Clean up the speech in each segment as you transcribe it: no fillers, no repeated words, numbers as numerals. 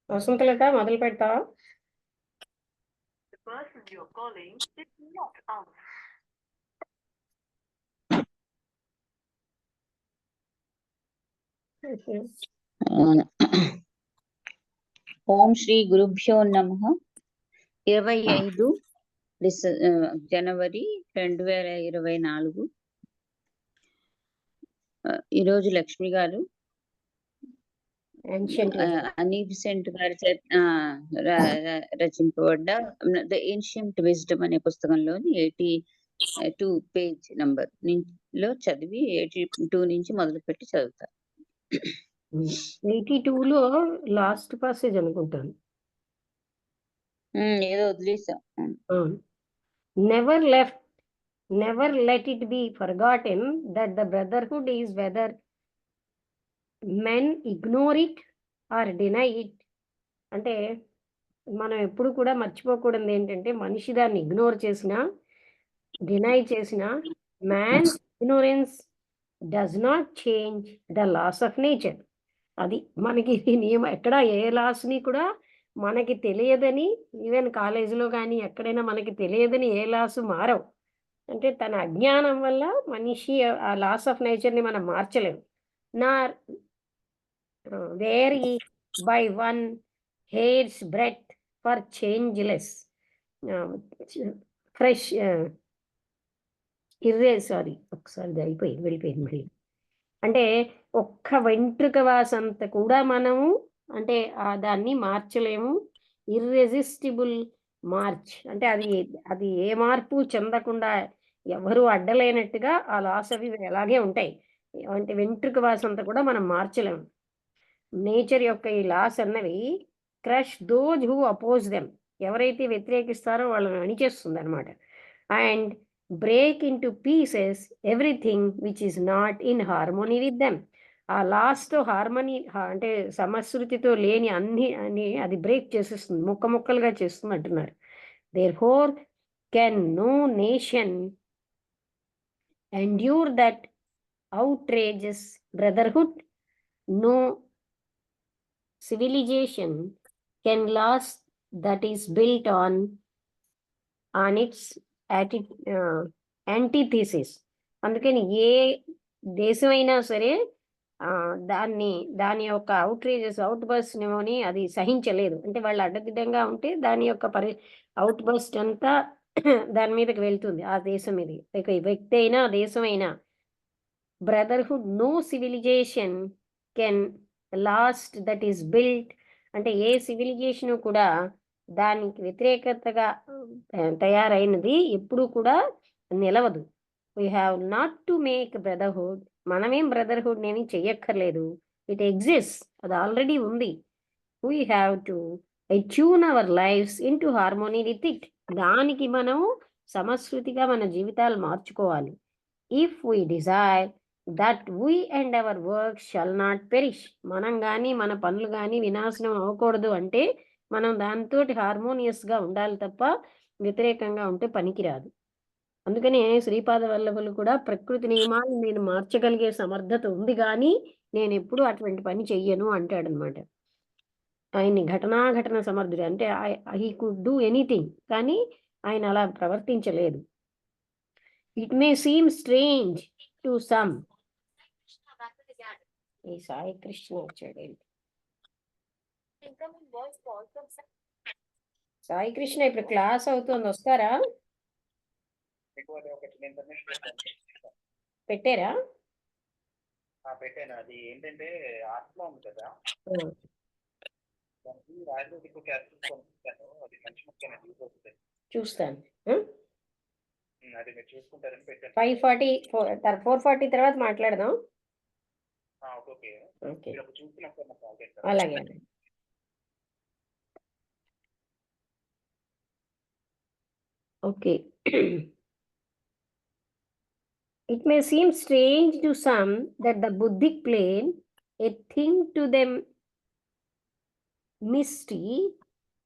వసంతలత మొదలు పెడతావా? ఓం శ్రీ గురుభ్యో నమః. 25 జనవరి 2024. ఈరోజు లక్ష్మి గారు అనీబిసెంట్ గారి రచింపబడ్డ ద ఏన్షియంట్ విజ్డమ్ అనే పుస్తకంలోని 82 పేజ్ నంబర్ లో చదివి 82 నుంచి మొదలుపెట్టి చదువుతారు. 82లో లాస్ట్ పాసేజ్ అనుకుంటాను. ఏదో వదిలేసాం. Never let it be forgotten that the brotherhood is whether men ignore it or deny it. అంటే మనం ఎప్పుడు కూడా మర్చిపోకూడదు ఏంటంటే, మనిషి దాన్ని ఇగ్నోర్ చేసినా డినై చేసినా man's ignorance does not change the laws of nature. అది మనకి నియమం. ఎక్కడ ఏ లాస్ని కూడా మనకి తెలియదని, ఈవెన్ కాలేజీలో కానీ ఎక్కడైనా మనకి తెలియదని ఏ లాసు మారవు. అంటే తన అజ్ఞానం వల్ల మనిషి ఆ లాస్ ఆఫ్ నేచర్ని మనం మార్చలేము. Nor vary by one hair's breadth for changeless fresh ఒకసారి వెళ్ళిపోయింది మళ్ళీ. అంటే ఒక్క వెంట్రుక వాసంత కూడా మనము అంటే దాన్ని మార్చలేము. ఇర్రెసిస్టిబుల్ మార్చ్ అంటే అది ఏ మార్పు చెందకుండా ఎవరు అడ్డలేనట్టుగా ఆ లాస్ అవి అలాగే ఉంటాయి. అంటే వెంట్రుక వాసంత కూడా మనం మార్చలేము. నేచర్ యొక్క ఈ లాస్ అన్నవి crush those who oppose them, ఎవరైతే వ్యతిరేకిస్తారో వాళ్ళని అణిచేస్తుంది అనమాట. And break into pieces everything which is not in harmony with them. ఆ లాస్ట్లో హార్మోనీ అంటే సమశ్రుతితో లేని అన్ని అది బ్రేక్ చేసేస్తుంది, ముక్కలుగా చేస్తుంది అంటున్నారు. Therefore can no nation endure that outrageous brotherhood. No civilization can last that is built on its antithesis. అందుకని ఏ దేశమైనా సరే దాని యొక్క అవుట్ బర్స్ట్ని అది సహించలేదు. అంటే వాళ్ళు అడ్డదిడ్డంగా ఉంటే దాని యొక్క అవుట్ బర్స్ట్ అంతా దాని మీదకి వెళ్తుంది, ఆ దేశం మీద. వ్యక్తి అయినా దేశం అయినా. Brotherhood no civilization can last that is built. అంటే ఏ సివిలైజేషన్ కూడా దానికి వ్యతిరేకతగా తయారైనది ఎప్పుడు కూడా నిలవదు. We have not to make brotherhood. మనమేం బ్రదర్హుడ్ ఏమీ చెయ్యక్కర్లేదు. ఇట్ ఎగ్జిస్ట్, అది ఆల్రెడీ ఉంది. We have to attune our lives into harmony with it. దానికి మనం సమశ్రుతిగా మన జీవితాలు మార్చుకోవాలి. If we desire that we and our work shall not perish. మనం కానీ మన పనులు కానీ వినాశనం అవ్వకూడదు అంటే మనం దాంతో హార్మోనియస్గా ఉండాలి తప్ప వ్యతిరేకంగా ఉంటే పనికిరాదు. అందుకనే శ్రీపాద వల్లభులు కూడా ప్రకృతి నియమాలు నేను మార్చగలిగే సమర్థత ఉంది, కానీ నేను ఎప్పుడు అటువంటి పని చెయ్యను అంటాడనమాట. ఆయన్ని ఘటన సమర్థుడు. అంటే హీ కుడ్ డూ ఎనీథింగ్, కానీ ఆయన అలా ప్రవర్తించలేదు. It may seem strange to some. ఈ సాయి కృష్ణ వచ్చాడేంటి? సాయి కృష్ణ ఇప్పుడు క్లాస్ అవుతుంది, వస్తారా? పెట్టారా? పెట్టాను. అది ఏంటంటే ఆర్ట్స్లో ఉంది కదా, అది మంచి ముఖ్యమైన యూజ్ అవుతుంది. చూస్తాను. అది మీరు చూసుకుంటారని పెట్టాను. 4:40 తర్వాత మాట్లాడదాం. ఓకే, అలాగే. Okay. It may seem strange to some that the Buddhic plane, a thing to them misty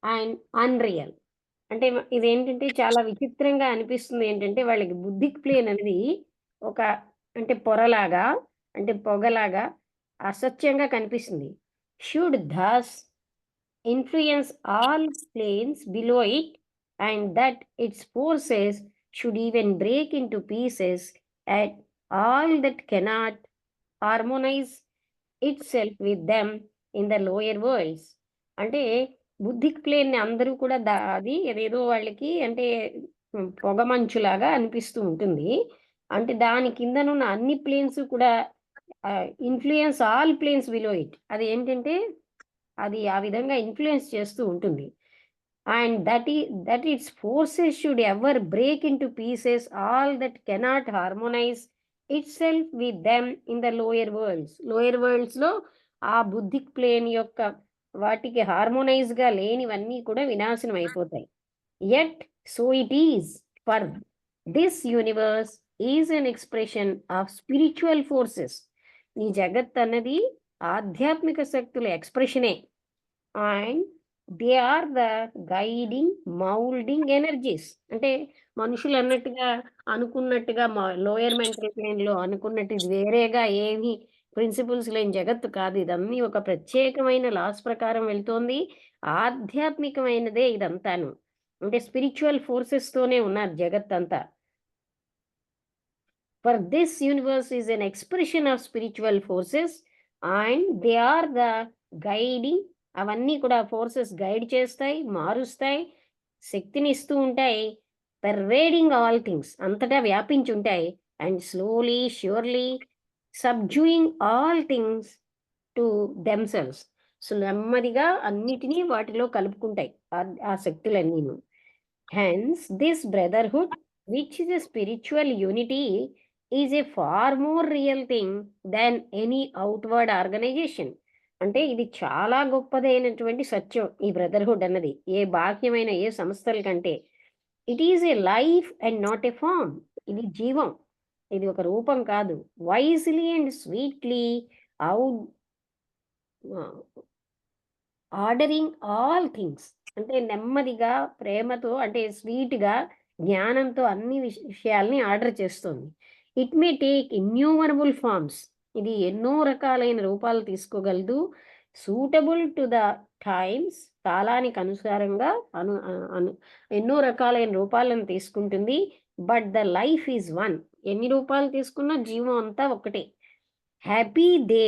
and unreal. అంటే ఇదేంటంటే చాలా విచిత్రంగా అనిపిస్తుంది. ఏంటంటే వాళ్ళకి బుద్ధిక్ ప్లేన్ అనేది ఒక అంటే పొరలాగా, అంటే పొగలాగా అసత్యంగా కనిపిస్తుంది. Should thus influence all planes below it and that its forces should even break into pieces at all that cannot harmonise itself with them in the lower worlds. అంటే buddhic plane అందరూ కూడా అది ఏదేదో వాళ్ళకి అంటే పొగమంచులాగా అనిపిస్తూ ఉంటుంది. అంటే దాని కిందనున్న అన్ని ప్లేన్స్ కూడా influence all planes below it. అది ఏంటంటే అది ఆ విధంగా ఇన్ఫ్లుయెన్స్ చేస్తూ ఉంటుంది. And that its forces should ever break into pieces all that cannot harmonise itself with them in the lower worlds. Lower వరల్డ్స్లో ఆ బుద్ధిక్ ప్లేన్ యొక్క వాటికి హార్మోనైజ్గా లేనివన్నీ కూడా వినాశనం అయిపోతాయి. Yet so it is for this universe is an expression of spiritual forces. ఈ జగత్ అన్నది ఆధ్యాత్మిక శక్తుల ఎక్స్ప్రెషనే. And they are the guiding moulding energies. అంటే మనుషులు అన్నట్టుగా అనుకున్నట్టుగా లోయర్ మెంటల్ ప్లేన్లో అనుకున్నట్టు ఇది వేరేగా ఏమి ప్రిన్సిపల్స్ లేని జగత్తు కాదు. ఇదన్నీ ఒక ప్రత్యేకమైన లాస్ ప్రకారం వెళ్తోంది. ఆధ్యాత్మికమైనదే ఇదంతాను. అంటే స్పిరిచువల్ ఫోర్సెస్తోనే ఉన్నారు జగత్తంతా. For this universe is an expression of spiritual forces and they are the guiding. అవన్నీ కూడా ఫోర్సెస్ గైడ్ చేస్తాయి, మారుస్తాయి, శక్తిని ఇస్తూ ఉంటాయి. pervading all things, అంతటా వ్యాపించి ఉంటాయి. And slowly surely subduing all things to themselves. So నెమ్మదిగా అన్నిటినీ వాటిలో కలుపుకుంటాయి ఆ శక్తులన్నీను. Hence, this brotherhood, which is a spiritual unity, is a far more real thing than any outward organization. అంటే ఇది చాలా గొప్పదైనటువంటి సత్యం ఈ బ్రదర్హుడ్ అన్నది ఏ బాహ్యమైన ఏ సంస్థల కంటే. It is a life and not a form. ఇది జీవం, ఇది ఒక రూపం కాదు. Wisely and sweetly out ordering all things. అంటే నెమ్మదిగా ప్రేమతో అంటే స్వీట్గా జ్ఞానంతో అన్ని విషయాల్ని ఆర్డర్ చేస్తుంది. It may take innumerable forms. ఇది ఎన్నో రకాలైన రూపాలు తీసుకోగలదు. సూటబుల్ టు ద టైమ్స్, కాలానికి అనుసారంగా ఎన్నో రకాలైన రూపాలను తీసుకుంటుంది. But the life is one. ఎన్ని రూపాలు తీసుకున్నా జీవం అంతా ఒకటే. Happy they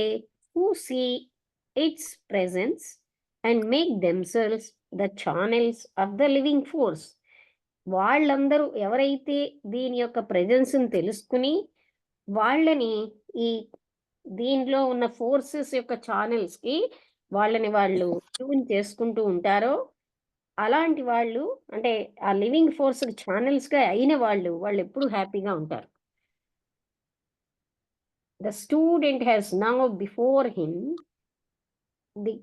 who see its presence and make themselves the channels of the living force. వాళ్ళందరూ ఎవరైతే దీని యొక్క ప్రెజెన్స్ని తెలుసుకుని వాళ్ళని ఈ దీనిలో ఉన్న ఫోర్సెస్ యొక్క ఛానల్స్కి వాళ్ళని వాళ్ళు ట్యూన్ చేసుకుంటూ ఉంటారో అలాంటి వాళ్ళు అంటే ఆ లివింగ్ ఫోర్స్ ఛానల్స్గా అయిన వాళ్ళు ఎప్పుడు హ్యాపీగా ఉంటారు. The student has now before him the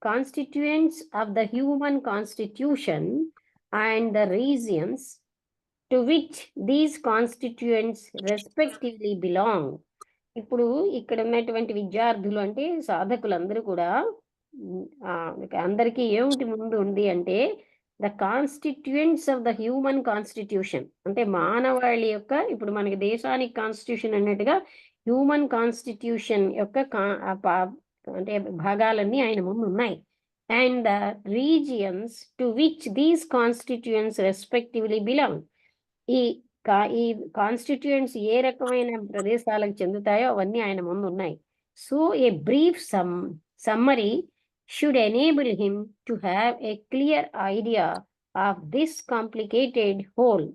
constituents of the human constitution and the regions to which these constituents respectively belong. ఇప్పుడు ఇక్కడ ఉన్నటువంటి విద్యార్థులు అంటే సాధకులందరూ కూడా అందరికీ ఏమిటి ముందు ఉంది అంటే the constituents of the human constitution. అంటే మానవాళి యొక్క ఇప్పుడు మనకి దేశానికి కాన్స్టిట్యూషన్ అన్నట్టుగా హ్యూమన్ కాన్స్టిట్యూషన్ యొక్క అంటే భాగాలన్నీ ఆయన ముందు ఉన్నాయి. And the regions to which these constituents respectively belong. ఈ కాన్స్టిట్యూయెంట్స్ ఏ రకమైన ప్రదేశాలకు చెందుతాయో అవన్నీ ఆయన ముందు ఉన్నాయి. So a brief summary should enable him to have a clear idea of this complicated whole.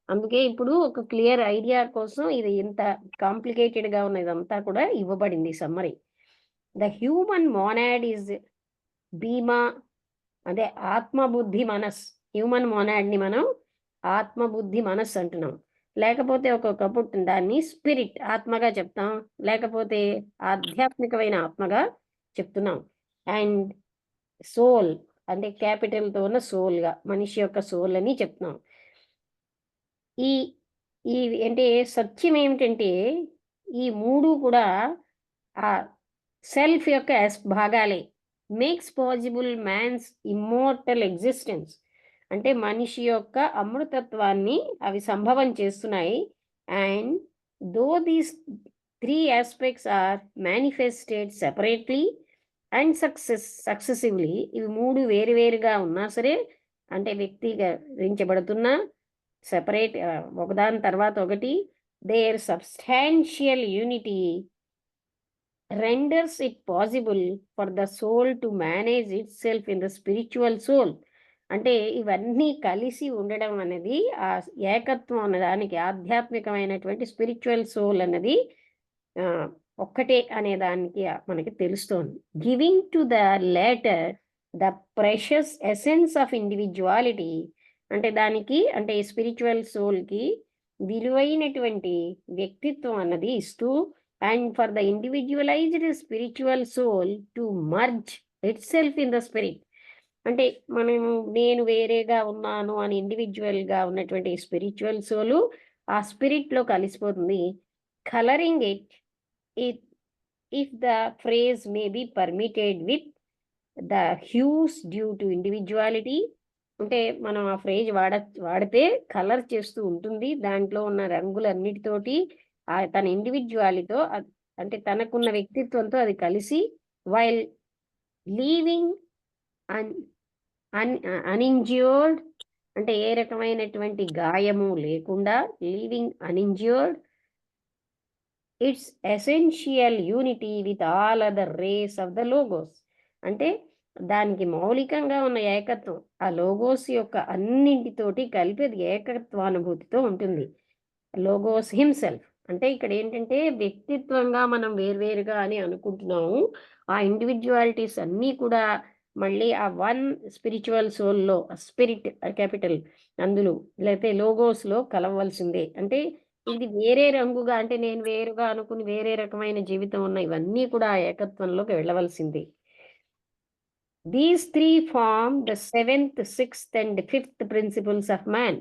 అందుకే ఇప్పుడు ఒక క్లియర్ ఐడియా కోసం ఇది ఇంత కాంప్లికేటెడ్గా ఉన్న ఇదంతా కూడా ఇవ్వబడింది summary. The human monad is భీమా, అదే ఆత్మబుద్ధి మనస్. హ్యూమన్ మోనాడ్ని మనం ఆత్మబుద్ధి మనస్ అంటున్నాం. లేకపోతే ఒక్కొక్కప్పుడు దాన్ని స్పిరిట్ ఆత్మగా చెప్తాం, లేకపోతే ఆధ్యాత్మికమైన ఆత్మగా చెప్తున్నాం. అండ్ సోల్ అంటే క్యాపిటల్తో ఉన్న సోల్గా మనిషి యొక్క సోల్ అని చెప్తున్నాం. ఈ అంటే సత్యం ఏమిటంటే ఈ మూడు కూడా ఆ సెల్ఫ్ యొక్క భాగాలే. Makes possible man's immortal existence. అంటే మనిషి యొక్క అమృతత్వాన్ని అవి సంభవం చేస్తున్నాయి. And though these 3 aspects are manifested separately and successively. ఇవి 3 వేరువేరుగా ఉన్నా సరే, అంటే వ్యక్తీకరించబడుతున్నా సెపరేట్ ఒకదాని తర్వాత ఒకటి, their substantial unity renders it possible for the soul to manage itself in the spiritual soul. అంటే ఇవన్నీ కలిసి ఉండడం అనేది ఆ ఏకత్వం అన్నదానికి ఆధ్యాత్మికమైనటువంటి స్పిరిచువల్ సోల్ అన్నది ఒక్కటే అనే దానికి మనకి తెలుస్తోంది. Giving to the later the precious essence of individuality, అంటే దానికి అంటే స్పిరిచువల్ సోల్కి విలువైనటువంటి వ్యక్తిత్వం అన్నది ఇస్తూ, and for the individualized spiritual soul to merge itself in the spirit. అంటే మనము నేను వేరేగా ఉన్నాను అని ఇండివిజువల్గా ఉన్నటువంటి స్పిరిచువల్ సోలు ఆ స్పిరిట్లో కలిసిపోతుంది. Colouring it if the phrase may be permitted with the hues due to individuality. అంటే మనం ఆ ఫ్రేజ్ వాడితే కలర్ చేస్తూ ఉంటుంది, దాంట్లో ఉన్న రంగులన్నిటితోటి తన ఇండివిజువాలిటీతో అంటే తనకున్న వ్యక్తిత్వంతో అది కలిసి, వైల్ లీవింగ్ అన్ఇంజ్యూర్డ్, అంటే ఏ రకమైనటువంటి గాయము లేకుండా, leaving uninjured its essential unity with all other rays of the logos. అంటే దానికి మౌలికంగా ఉన్న ఏకత్వం ఆ లోగోస్ యొక్క అన్నింటితోటి కలిపి అది ఏకత్వానుభూతితో ఉంటుంది. లోగోస్ హిమ్సెల్ఫ్, అంటే ఇక్కడ ఏంటంటే వ్యక్తిత్వంగా మనం వేరువేరుగా అని అనుకుంటున్నాము, ఆ ఇండివిజువాలిటీస్ అన్నీ కూడా మళ్ళీ ఆ వన్ స్పిరిచువల్ సోల్లో స్పిరిట్ క్యాపిటల్ అందులో లేకపోతే లోగోస్లో కలవలసిందే. అంటే ఇది వేరే రంగుగా, అంటే నేను వేరుగా అనుకుని వేరే రకమైన జీవితం ఉన్న ఇవన్నీ కూడా ఆ ఏకత్వంలోకి వెళ్ళవలసిందే. These 3 form the 7th, 6th and 5th principles of man.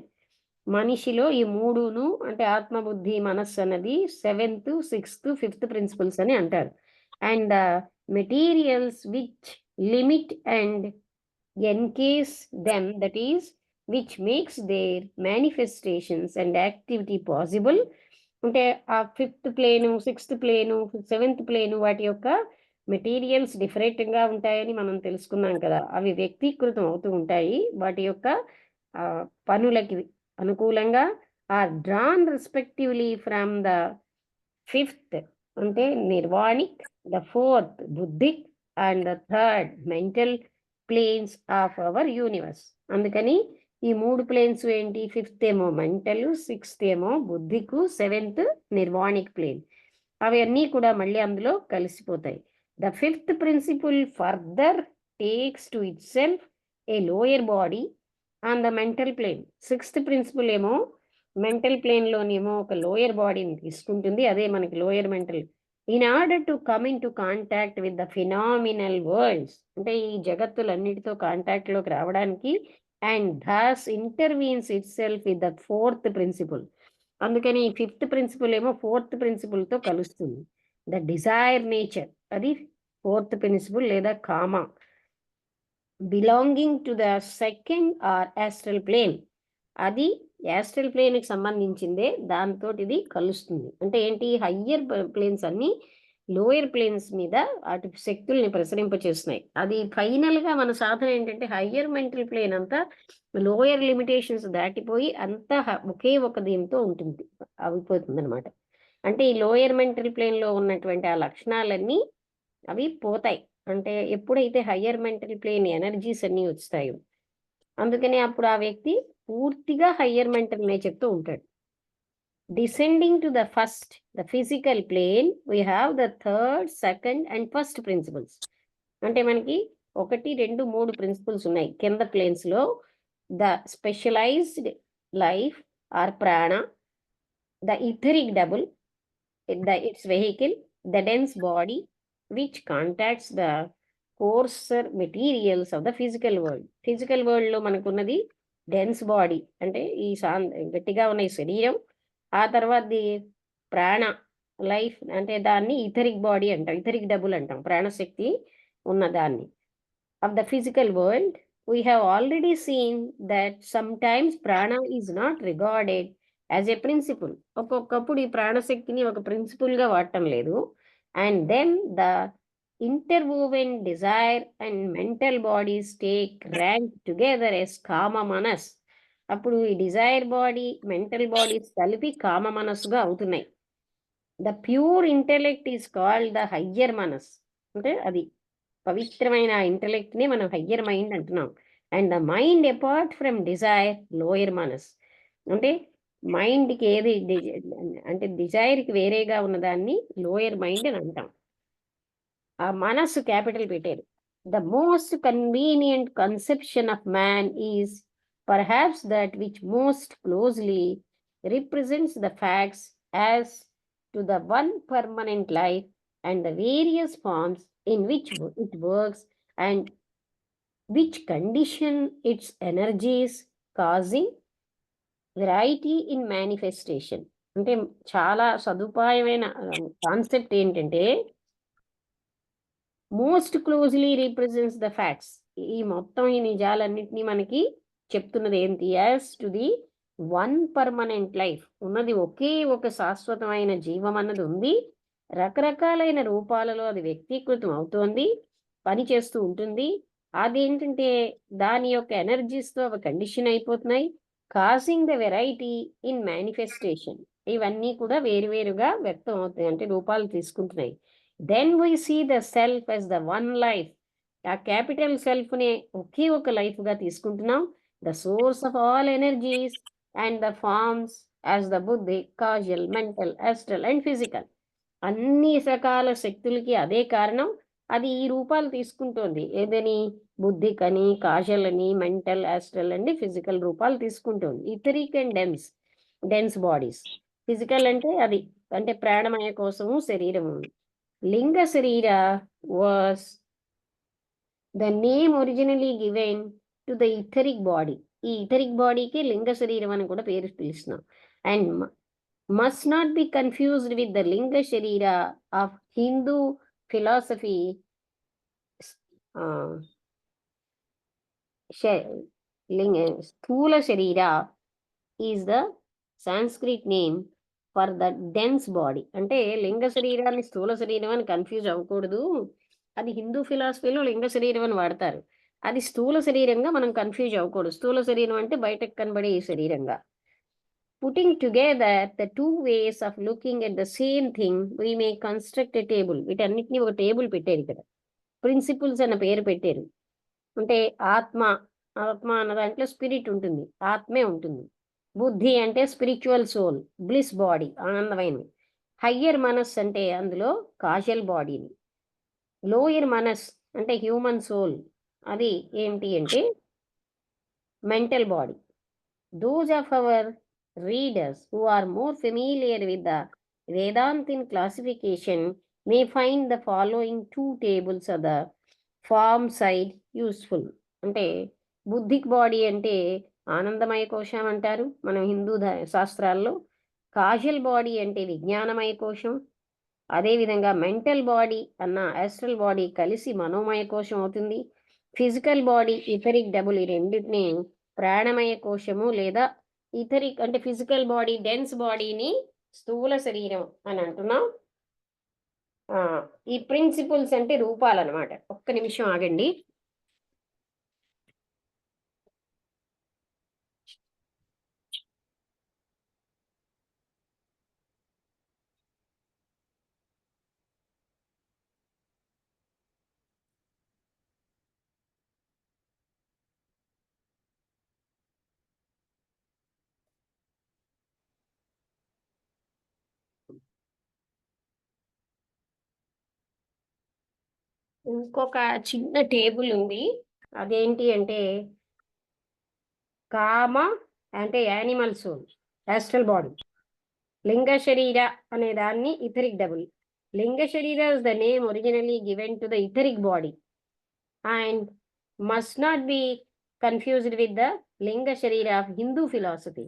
మనిషిలో ఈ 3ను అంటే ఆత్మబుద్ధి మనస్సు అన్నది 7th, 6th, 5th ప్రిన్సిపల్స్ అని అంటారు. And materials which limit and encase them, that is which makes their manifestations and activity possible. అంటే ఆ 5th plain, 6th plain, 7th plain వాటి యొక్క మెటీరియల్స్ డిఫరెంట్గా ఉంటాయని మనం తెలుసుకున్నాం కదా, అవి వ్యక్తీకృతం అవుతూ ఉంటాయి. వాటి యొక్క పనులకి అనుకూలంగా are drawn respectively from the 5th అంటే nirvanic, the 4th buddhic and the 3rd mental planes of our universe. అందుకని ఈ 3 ప్లేన్స్ ఏంటి, 5th ఏమో మెంటల్, 6th ఏమో బుద్ధిక్, 7th నిర్వాణిక్ ప్లేన్, అవి అన్నీ కూడా మళ్ళీ అందులో కలిసిపోతాయి. The 5th principle further takes to itself a lower body on the mental plane. 6th principle ఏమో మెంటల్ ప్లేన్లోనేమో ఒక లోయర్ బాడీని తీసుకుంటుంది, అదే మనకి lower mental. In order to come into contact with the phenomenal worlds, అంటే ఈ జగత్తులన్నిటితో కాంటాక్ట్లోకి రావడానికి, and thus intervenes itself with the 4th principle. అందుకని 5th ప్రిన్సిపల్ ఏమో 4th ప్రిన్సిపల్తో కలుస్తుంది. ద డిజైర్ నేచర్, అది 4th ప్రిన్సిపల్ లేదా కామా, belonging to the 2nd or astral plane, అది యాస్ట్రల్ ప్లేన్కి సంబంధించిందే, దాంతో ఇది కలుస్తుంది. అంటే ఏంటి, హయ్యర్ ప్లేన్స్ అన్నీ లోయర్ ప్లేన్స్ మీద అటు శక్తుల్ని ప్రసరింపచేస్తున్నాయి. అది ఫైనల్గా మన సాధన ఏంటంటే హయ్యర్ మెంటల్ ప్లేన్ అంతా లోయర్ లిమిటేషన్స్ దాటిపోయి అంతా ఒకే ఒక దీంతో ఉంటుంది, అయిపోతుంది అనమాట. అంటే ఈ లోయర్ మెంటల్ ప్లేన్లో ఉన్నటువంటి ఆ లక్షణాలన్నీ అవి పోతాయి. అంటే ఎప్పుడైతే హయ్యర్ మెంటల్ ప్లేన్ ఎనర్జీస్ అన్నీ వస్తాయో, అందుకని అప్పుడు ఆ వ్యక్తి పూర్తిగా హయ్యర్ మెంటల్ నేచర్తో ఉంటాడు. Descending to the first, the physical plane, we have the 3rd, 2nd and 1st principles. అంటే మనకి 1, 2, 3 ప్రిన్సిపల్స్ ఉన్నాయి కింద ప్లేన్స్లో. The specialised life or prana, the etheric double, its vehicle, the dense body which contacts the coarser materials of the physical world. Physical world లో మనకున్నది dense body, అంటే ఈ గట్టిగా ఉన్న ఈ శరీరం. ఆ తర్వాతది ప్రాణ లైఫ్, అంటే దాన్ని ఇథరిక్ బాడీ అంటాం, ఇథరిక్ డబుల్ అంటాం, ప్రాణశక్తి ఉన్న దాన్ని. Of the physical world we have already seen that sometimes prana is not regarded as a principle. ఒక్కొక్కప్పుడు ఈ ప్రాణశక్తిని ఒక ప్రిన్సిపుల్గా వాడటం లేదు. And then the interwoven desire and mental bodies take rank together as kama manas. అప్పుడు ఈ డిజైర్ బాడీ మెంటల్ బాడీస్ కలిపి కామ మనస్సుగా అవుతున్నాయి. The pure intellect is called the higher manas. అంటే అది పవిత్రమైన ఇంటెలెక్ట్ని మనం హయ్యర్ మైండ్ అంటున్నాం. And the mind apart from desire lower manas. అంటే మైండ్కి ఏది అంటే డిజైర్కి వేరేగా ఉన్నదాన్ని లోయర్ మైండ్ అని అంటాం. ఆ మనస్సు క్యాపిటల్ పెట్టారు. The most convenient conception of man is perhaps that which most closely represents the facts as to the one permanent life and the various forms in which it works and which condition its energies, causing variety in manifestation. అంటే చాలా సదుపాయమైన concept ఏంటంటే most closely represents the facts. ఈ మొత్తం ఈ నిజాలన్నింటినీ మనకి చెప్తున్నది ఏంటి? As to the one permanent life. ఉన్నది ఒకే ఒక శాశ్వతమైన జీవం అన్నది ఉంది. రకరకాలైన రూపాలలో అది వ్యక్తీకృతం అవుతోంది, పని చేస్తూ ఉంటుంది. అదేంటంటే దాని యొక్క ఎనర్జీస్తో అవి కండిషన్ అయిపోతున్నాయి. Causing the variety in manifestation. ఇవన్నీ కూడా వేరువేరుగా వ్యక్తం అవుతాయి, అంటే రూపాలు తీసుకుంటున్నాయి. Then we see the self as the one life. ఆ క్యాపిటల్ సెల్ఫ్ని ఒకే ఒక లైఫ్గా తీసుకుంటున్నాం. The source of all energies and the forms as the buddhi, causal, mental, astral and physical. అన్ని రకాల శక్తులకి అదే కారణం. అది ఈ రూపాలు తీసుకుంటోంది. ఏదని? బుద్ధికని, కాజలని, మెంటల్, ఆస్ట్రల్ అండి ఫిజికల్ రూపాలు తీసుకుంటోంది. Etheric and dense bodies. Physical అంటే అది, అంటే ప్రాణమయ కోసము శరీరము. Linga Sharira was the name originally given to the etheric body. ఈ ఇథరిక్ బాడీకి లింగ శరీరం అని కూడా పేరు పిలుస్తున్నాం. And must not be confused with the Linga Sharira of Hindu philosophy. Sthula Sharira is the Sanskrit name for the dense body. అంటే లింగ శరీరాన్ని స్థూల శరీరం అని కన్ఫ్యూజ్ అవ్వకూడదు. అది హిందూ ఫిలాసఫీలో లింగ శరీరం అని వాడతారు. అది స్థూల శరీరంగా మనం కన్ఫ్యూజ్ అవ్వకూడదు. స్థూల శరీరం అంటే బయటకు కనబడే ఈ శరీరంగా. Putting together the two ways of looking at the same thing, we may construct a table. వీటన్నిటిని ఒక టేబుల్ పెట్టారు ఇక్కడ. ప్రిన్సిపుల్స్ అన్న పేరు పెట్టారు. అంటే ఆత్మ అన్న దాంట్లో స్పిరిట్ ఉంటుంది, ఆత్మే ఉంటుంది. బుద్ధి అంటే స్పిరిచువల్ సోల్, బ్లిస్ బాడీ, ఆనందమైనది. హయ్యర్ మనస్ అంటే అందులో కాజల్ బాడీని. లోయర్ మనస్ అంటే హ్యూమన్ సోల్, అది ఏంటి అంటే mental body. Those of our readers who are more familiar with the Vedantin classification may find the following two tables of the form side useful. అంటే buddhic body అంటే ఆనందమయ కోశం అంటారు మనం హిందూ శాస్త్రాల్లో. కాజల్ బాడీ అంటే విజ్ఞానమయ కోశం. అదేవిధంగా మెంటల్ బాడీ అన్న ఆస్ట్రల్ బాడీ కలిసి మనోమయ కోశం అవుతుంది. ఫిజికల్ బాడీ, ఇథరిక్ డబుల్, ఈ రెండింటిని ప్రాణమయ కోశము లేదా ఇథరిక్ అంటే ఫిజికల్ బాడీ, డెన్స్ బాడీని స్థూల శరీరం అని అంటున్నాం. ఈ ప్రిన్సిపుల్స్ అంటే రూపాలు అన్నమాట. ఒక్క నిమిషం ఆగండి. ఇంకొక చిన్న టేబుల్ ఉంది. అదేంటి అంటే కామ అంటే యానిమల్ సోల్, యాస్ట్రల్ బాడీ. లింగ శరీర అనే దాన్ని ఇథరిక్ డబుల్. లింగ శరీర is the name originally given to the etheric body and must not be confused with the లింగ శరీర ఆఫ్ హిందూ ఫిలాసఫీ.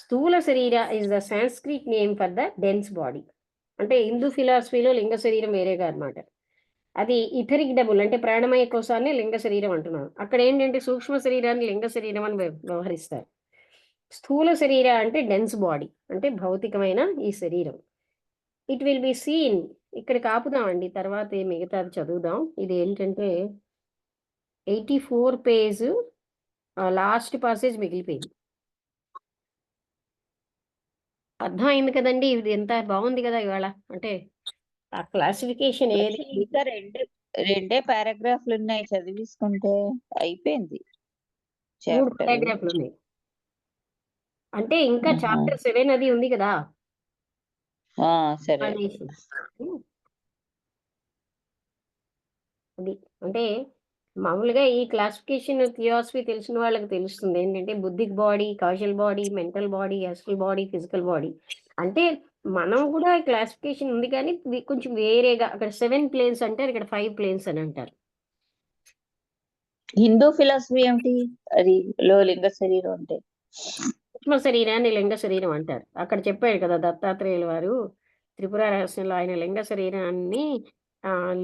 స్థూల శరీర is the Sanskrit name for the dense body. అంటే హిందూ ఫిలాసఫీలో లింగ శరీరం వేరేగా అనమాట. అది ఇథరిక్ డబుల్ అంటే ప్రాణమయ కోశాన్ని లింగ శరీరం అంటున్నాం. అక్కడ ఏంటంటే సూక్ష్మ శరీరాన్ని లింగ శరీరం అని వ్యవహరిస్తారు. స్థూల శరీర అంటే డెన్స్ బాడీ, అంటే భౌతికమైన ఈ శరీరం. ఇట్ విల్ బి సీన్, ఇక్కడికి ఆపుదామండి, తర్వాత మిగతాది చదువుదాం. ఇది ఏంటంటే 84 పేజ్ లాస్ట్ పాసేజ్ మిగిలిపోయింది. అర్థమైంది కదండి, ఇది ఎంత బాగుంది కదా ఇవాళ. అంటే ఆ క్లాసిఫికేషన్ ఏది, ఇంకా రెండే పారాగ్రాఫ్లు ఉన్నాయి, చదివిసుకుంటే అయిపోయింది 3 చాప్టర్. పారాగ్రాఫ్లు ఉన్నాయి. అంటే ఇంకా చాప్టర్ 7 అది ఉంది కదా. సరే. అనేసి. అది అంటే మామూలుగా ఈ క్లాసిఫికేషన్ థియాసఫీ తెలిసిన వాళ్ళకి తెలుస్తుంది ఏంటంటే buddhic body, causal body, mental body, astral body, physical body. అంటే మనం కూడా క్లాసిఫికేషన్ ఉంది కానీ కొంచెం వేరేగా, అక్కడ 7 ప్లేన్స్ అంటారు, ఇక్కడ 5 ప్లేన్స్ అని అంటారు. హిందూ ఫిలాసఫీ ఏమిటి అది, లింగ శరీరం అంటే? సూక్ష్మ శరీరాన్ని లింగ శరీరం అంటారు. అక్కడ చెప్పాడు కదా దత్తాత్రేయుల వారు త్రిపుర రహస్యంలో, ఆయన లింగ శరీరాన్ని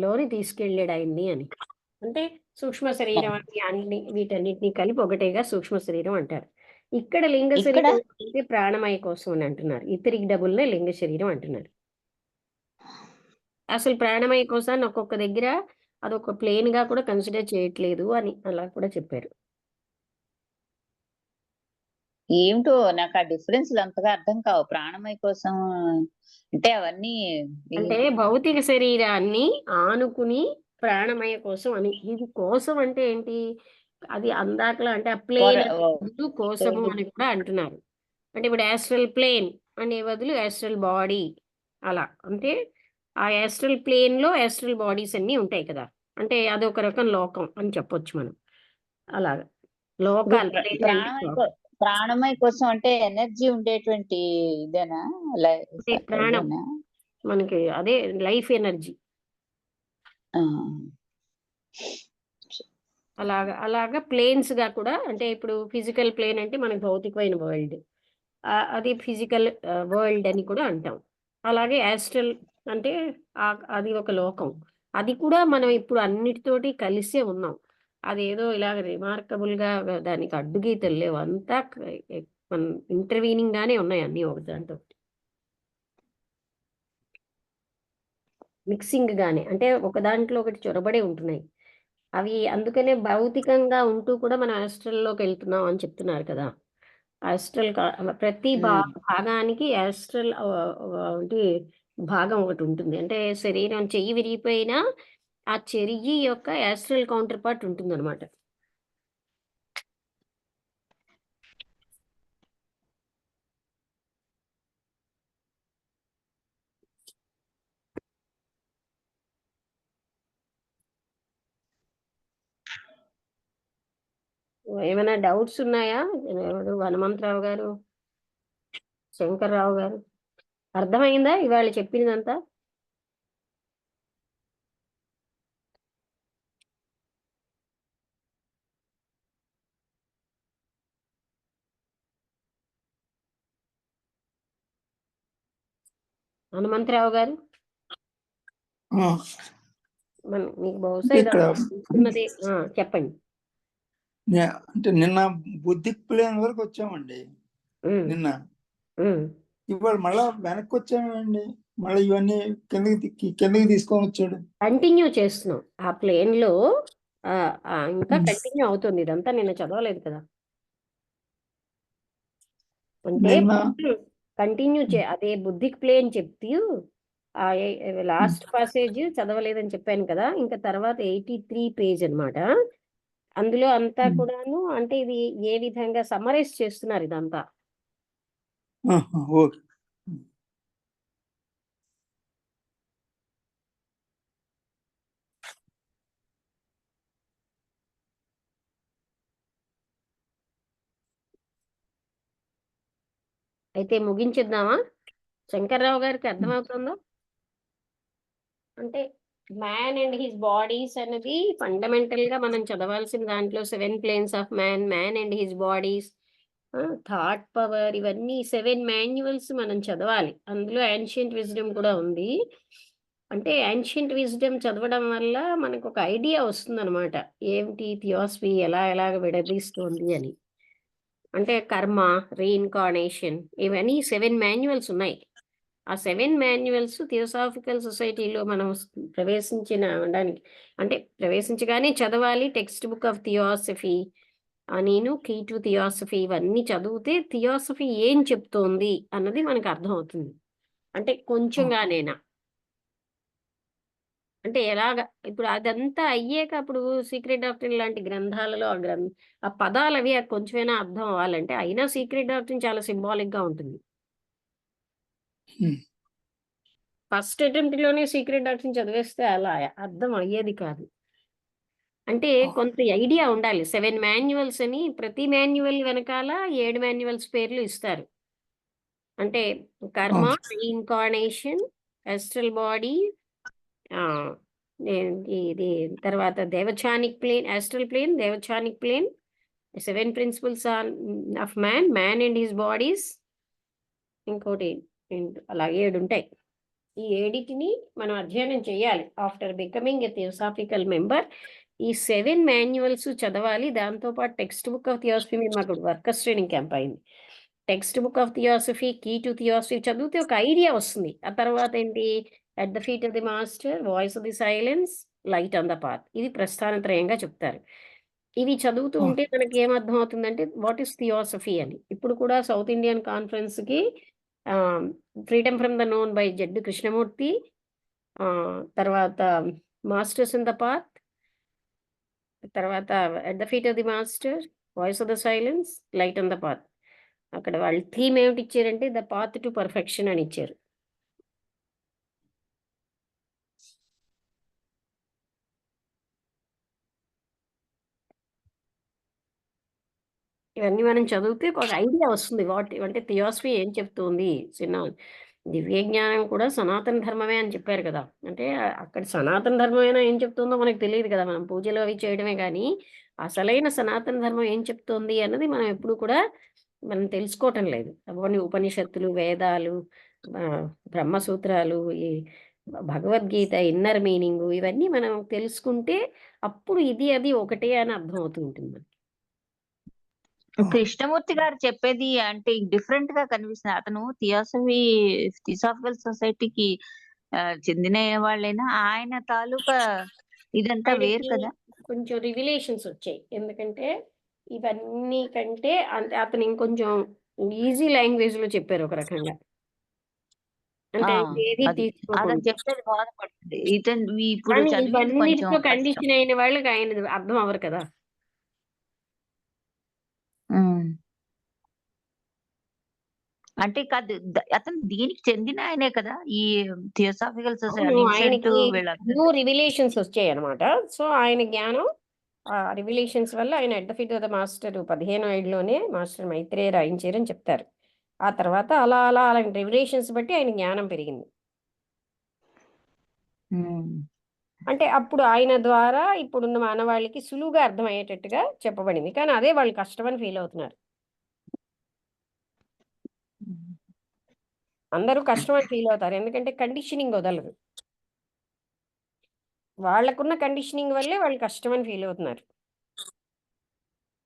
లోని తీసుకెళ్ళాడు ఆయన్ని అని. అంటే సూక్ష్మ శరీరం అన్ని వీటన్నిటిని కలిపి ఒకటేగా సూక్ష్మ శరీరం అంటారు. ఇక్కడ లింగ శరీరం అంటే ప్రాణమయ కోసం అని అంటున్నారు. ఇతరికి డబుల్నే లింగ శరీరం అంటున్నారు. అసలు ప్రాణమయ కోసాన్ని ఒక్కొక్క దగ్గర అదొక ప్లేన్ గా కూడా కన్సిడర్ చేయట్లేదు అని అలా కూడా చెప్పారు. ఏమిటో నాకు ఆ డిఫరెన్స్ అంతగా అర్థం కావు. ప్రాణమయ కోసం అంటే అవన్నీ అంటే భౌతిక శరీరాన్ని ఆనుకుని ప్రాణమయ కోసం అని. ఇది కోసం అంటే ఏంటి, అది అందాకలా అంటే ఆ ప్లేన్ కోసము అని కూడా అంటున్నారు. అంటే ఇప్పుడు యాస్ట్రల్ ప్లేన్ అనే బదులు యాస్ట్రల్ బాడీ అలా. అంటే ఆ యాస్ట్రల్ ప్లేన్ లో యాస్ట్రల్ బాడీస్ అన్ని ఉంటాయి కదా, అంటే అదొక రకం లోకం అని చెప్పొచ్చు మనం. అలాగా లోకాలు ప్రాణమయ కోసం అంటే ఎనర్జీ ఉండేటువంటి ఇదేనా, ప్రాణం మనకి అదే లైఫ్ ఎనర్జీ. అలాగా ప్లేన్స్ గా కూడా, అంటే ఇప్పుడు ఫిజికల్ ప్లేన్ అంటే మనకి భౌతికమైన వరల్డ్, అది ఫిజికల్ వరల్డ్ అని కూడా అంటాం. అలాగే యాస్ట్రల్ అంటే అది ఒక లోకం, అది కూడా మనం ఇప్పుడు అన్నిటితోటి కలిసే ఉన్నాం. అదేదో ఇలాగ రిమార్కబుల్ గా దానికి అడ్డుగీతలు లేవు, అంతా ఇంటర్వీనింగ్ గానే ఉన్నాయి అన్ని ఒకదాంతో మిక్సింగ్ గానే, అంటే ఒక దాంట్లో ఒకటి చొరబడే ఉంటున్నాయి అవి. అందుకనే భౌతికంగా ఉంటూ కూడా మనం ఆస్ట్రల్లోకి వెళ్తున్నాం అని చెప్తున్నారు కదా. ఆస్ట్రల్ ప్రతి భాగానికి ఆస్ట్రల్ భాగం ఒకటి ఉంటుంది. అంటే శరీరం చెయ్యి విరిగిపోయినా ఆ చెయ్యి యొక్క ఆస్ట్రల్ కౌంటర్ పార్ట్ ఉంటుంది అనమాట. ఏమైనా డౌట్స్ ఉన్నాయా? హనుమంతరావు గారు, శంకర్రావు గారు, అర్థమైందా ఇవాళ చెప్పినదంతా? హనుమంతరావు గారు, మీకు బహుశా ఉన్నది చెప్పండి. అంటే నిన్న బుద్ధిక్ ప్లేన్ వరకు వచ్చామండి. నిన్న ఇవాళ మళ్ళా వెనక్కి వచ్చామండి. మళ్ళీ ఇవన్నీ కిందకి తీసుకొని వచ్చాడు. కంటిన్యూ చేస్తున్నాం ఆ ప్లేన్ లో, ఇంకా కంటిన్యూ అవుతుంది. ఇదంతా నిన్న చదవలేదు కదా, అంటే కంటిన్యూ అదే బుద్ధిక్ ప్లేన్ చెప్తూ లాస్ట్ పాసేజ్ చదవలేదని చెప్పాను కదా. ఇంకా తర్వాత 83 పేజ్ అన్నమాట. అందులో అంతా కూడాను అంటే ఇది ఏ విధంగా సమ్మరైజ్ చేస్తున్నారు ఇదంతా. ఓకే. అయితే ముగించేద్దామా? శంకర్రావు గారికి అర్థమవుతుందా? అంటే మ్యాన్ అండ్ హిస్ బాడీస్ అనేది ఫండమెంటల్ గా మనం చదవాల్సిన దాంట్లో 7 planes of man, man and his bodies, thought power, ఇవన్నీ 7 మాన్యువల్స్ మనం చదవాలి. అందులో యాన్షియంట్ విజ్డమ్ కూడా ఉంది. అంటే యాన్షియంట్ విజ్డమ్ చదవడం వల్ల మనకు ఒక ఐడియా వస్తుంది అనమాట, ఏమిటి థియాసఫీ ఎలాగ విడదీస్తుంది అని. అంటే కర్మ, రీఇన్కార్నేషన్, ఇవన్నీ 7 మాన్యువల్స్ ఉన్నాయి. ఆ 7 మాన్యువల్స్ థియోసాఫికల్ సొసైటీలో మనం ప్రవేశించడానికి అంటే ప్రవేశించగానే చదవాలి. టెక్స్ట్ బుక్ ఆఫ్ థియాసఫీ నేను కీ టు థియాసఫీ ఇవన్నీ చదివితే థియాసఫీ ఏం చెప్తోంది అన్నది మనకు అర్థమవుతుంది. అంటే కొంచెంగానైనా. అంటే ఎలాగ ఇప్పుడు అదంతా అయ్యాక అప్పుడు సీక్రెట్ డాక్ట్రిన్ లాంటి గ్రంథాలలో ఆ పదాలు అవి కొంచెమైనా అర్థం అవ్వాలంటే అయినా సీక్రెట్ డాక్ట్రిన్ చాలా సింబాలిక్ గా ఉంటుంది. హ్మ్. ఫస్ట్ అటెంప్ట్ లోనే సీక్రెట్ డాక్ట్రిన్ చదివేస్తే అలా అర్థం అయ్యేది కాదు. అంటే కొంత ఐడియా ఉండాలి. 7 మాన్యువల్స్ అని ప్రతి మాన్యువల్ వెనకాల 7 మాన్యువల్స్ పేర్లు ఇస్తారు. అంటే కర్మ, రీఇన్కార్నేషన్, ఎస్ట్రల్ బాడీ, ఇది తర్వాత devachanic plane, astral plane, devachanic plane, 7 principles of man and his bodies, ఇంకోటి అలా 7 ఉంటాయి. ఈ 7టిని మనం అధ్యయనం చేయాలి. After becoming a theosophical member ఈ 7 మాన్యువల్స్ చదవాలి. దాంతోపాటు టెక్స్ట్ బుక్ ఆఫ్ థియాసఫీ మీద మాకు వర్కర్స్ ట్రైనింగ్ క్యాంప్ అయింది. Textbook of theosophy, key to theosophy చదివితే ఒక ఐడియా వస్తుంది. ఆ తర్వాత ఏంటి, at the feet of the master, voice of the silence, light on the path, ఇది ప్రస్థానత్రయంగా చెప్తారు. ఇవి చదువుతూ ఉంటే మనకి ఏమర్థం అవుతుందంటే వాట్ ఈస్ థియాసఫీ అని. ఇప్పుడు కూడా సౌత్ ఇండియన్ కాన్ఫరెన్స్కి freedom from the known by Jiddu Krishnamurti, తర్వాత మాస్టర్స్ ఇన్ ద పాత్, తర్వాత at the feet of the master, voice of the silence, light on the path. అక్కడ వాళ్ళు థీమ్ ఏమిటి ఇచ్చారంటే ద పాత్ టు పర్ఫెక్షన్ అని ఇచ్చారు. ఇవన్నీ మనం చదివితే ఒక ఐడియా వస్తుంది. అంటే థియాసఫీ ఏం చెప్తుంది. దివ్య జ్ఞానం కూడా సనాతన ధర్మమే అని చెప్పారు కదా. అంటే అక్కడ సనాతన ధర్మమైనా ఏం చెప్తుందో మనకు తెలియదు కదా. మనం పూజలు అవి చేయడమే కానీ అసలైన సనాతన ధర్మం ఏం చెప్తోంది అన్నది మనం ఎప్పుడు కూడా మనం తెలుసుకోవటం లేదు. అవన్నీ ఉపనిషత్తులు, వేదాలు, బ్రహ్మసూత్రాలు, ఈ భగవద్గీత ఇన్నర్ మీనింగ్ ఇవన్నీ మనం తెలుసుకుంటే అప్పుడు ఇది అది ఒకటే అని అర్థం అవుతూ ఉంటుంది మనకి. కృష్ణమూర్తి గారు చెప్పేది అంటే డిఫరెంట్ గా కనిపిస్తుంది. అతను థియోసాఫికల్ సొసైటీకి చెందిన వాళ్ళైనా ఆయన తాలూకా ఇదంతా వేరు కదా. కొంచెం రివిలేషన్స్ వచ్చాయి. ఎందుకంటే ఇవన్నీ కంటే అంటే అతను ఇంకొంచెం ఈజీ లాంగ్వేజ్ లో చెప్పారు ఒక రకంగా. అంటే ఏది అది తీసుకోకుండా. అతను చెప్పేది బాధపడుతుంది. ఇతను ఇప్పుడు కానీ చదివేది కొంచెం ఇవన్నిటితో కష్టం. కండిషన్ అయిన వాళ్ళకి ఆయన అర్థం అవ్వరు కదా. అంటే కాదు అతను దీనికి చెందిన ఆయనే కదా, ఈ థియోసాఫికల్ అవును, సొసైటీ ఆయనకి వీళ్ళందరూ. న్యూ రివిలేషన్స్ వచ్చాయి అనమాట. సో ఆయన జ్ఞానం ఆ రివిలేషన్స్ వల్ల ఆయన at the feet of the master 15వ ఏడులోనే మాస్టర్ మైత్రేయ రాయించారని చెప్తారు. ఆ తర్వాత అలా అలా అలా రివిలేషన్స్ బట్టి ఆయన జ్ఞానం పెరిగింది. అంటే అప్పుడు ఆయన ద్వారా ఇప్పుడున్న మానవాళికి సులువుగా అర్థమయ్యేటట్టుగా చెప్పబడింది. కానీ అదే వాళ్ళు కష్టమని ఫీల్ అవుతున్నారు. అందరూ కష్టమని ఫీల్ అవుతారు. ఎందుకంటే కండిషనింగ్ వదలరు. వాళ్ళకున్న కండిషనింగ్ వల్లే వాళ్ళు కష్టమని ఫీల్ అవుతున్నారు.